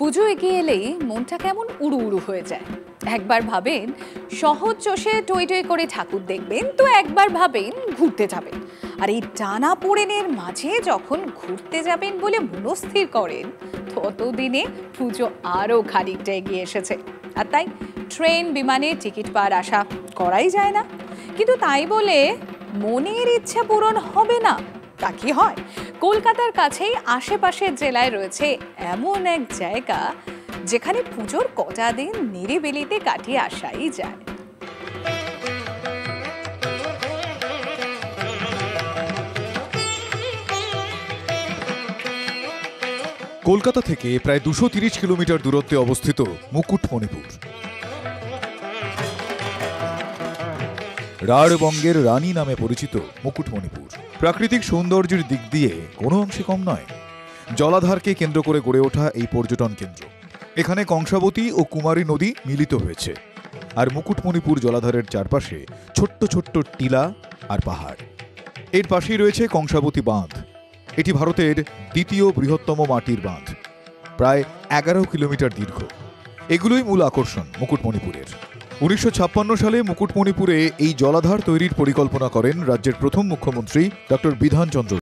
পুজো এগিয়ে এলেই মনটা কেমন উড়ু উড়ু হয়ে যায়। একবার ভাবেন সহজ চষে টই টই করে ঠাকুর দেখবেন, তো একবার ভাবেন ঘুরতে যাবেন। আর এই টানা পোড়েনের মাঝে যখন ঘুরতে যাবেন বলে মনস্থির করেন, ততদিনে পুজো আরও খানিকটা এগিয়ে এসেছে। আর তাই ট্রেন বিমানে টিকিট পাওয়ার আশা করাই যায় না। কিন্তু তাই বলে মনের ইচ্ছা পূরণ হবে না তা কি হয়? কলকাতার কাছেই আশেপাশের জেলায় রয়েছে এমন এক জায়গা যেখানে পুজোর কটা দিন নিরিবিলিতে কাটিয়ে আসাই যায়। কলকাতা থেকে প্রায় 230 কিলোমিটার দূরত্বে অবস্থিত মুকুটমণিপুর। রাঢ়বঙ্গের রানী নামে পরিচিত মুকুটমণিপুর প্রাকৃতিক সৌন্দর্যের দিক দিয়ে কোনো অংশে কম নয়। জলাধারকে কেন্দ্র করে গড়ে ওঠা এই পর্যটন কেন্দ্র, এখানে কংসাবতী ও কুমারী নদী মিলিত হয়েছে। আর মুকুটমণিপুর জলাধারের চারপাশে ছোট্ট ছোট্ট টিলা আর পাহাড়। এর পাশেই রয়েছে কংসাবতী বাঁধ। এটি ভারতের দ্বিতীয় বৃহত্তম মাটির বাঁধ, প্রায় 11 কিলোমিটার দীর্ঘ। এগুলোই মূল আকর্ষণ মুকুটমণিপুরের। 1956 সালে মুকুটমণিপুরে এই জলাধার তৈরির পরিকল্পনা করেন রাজ্যের প্রথম মুখ্যমন্ত্রী ডক্টর বিধান চন্দ্র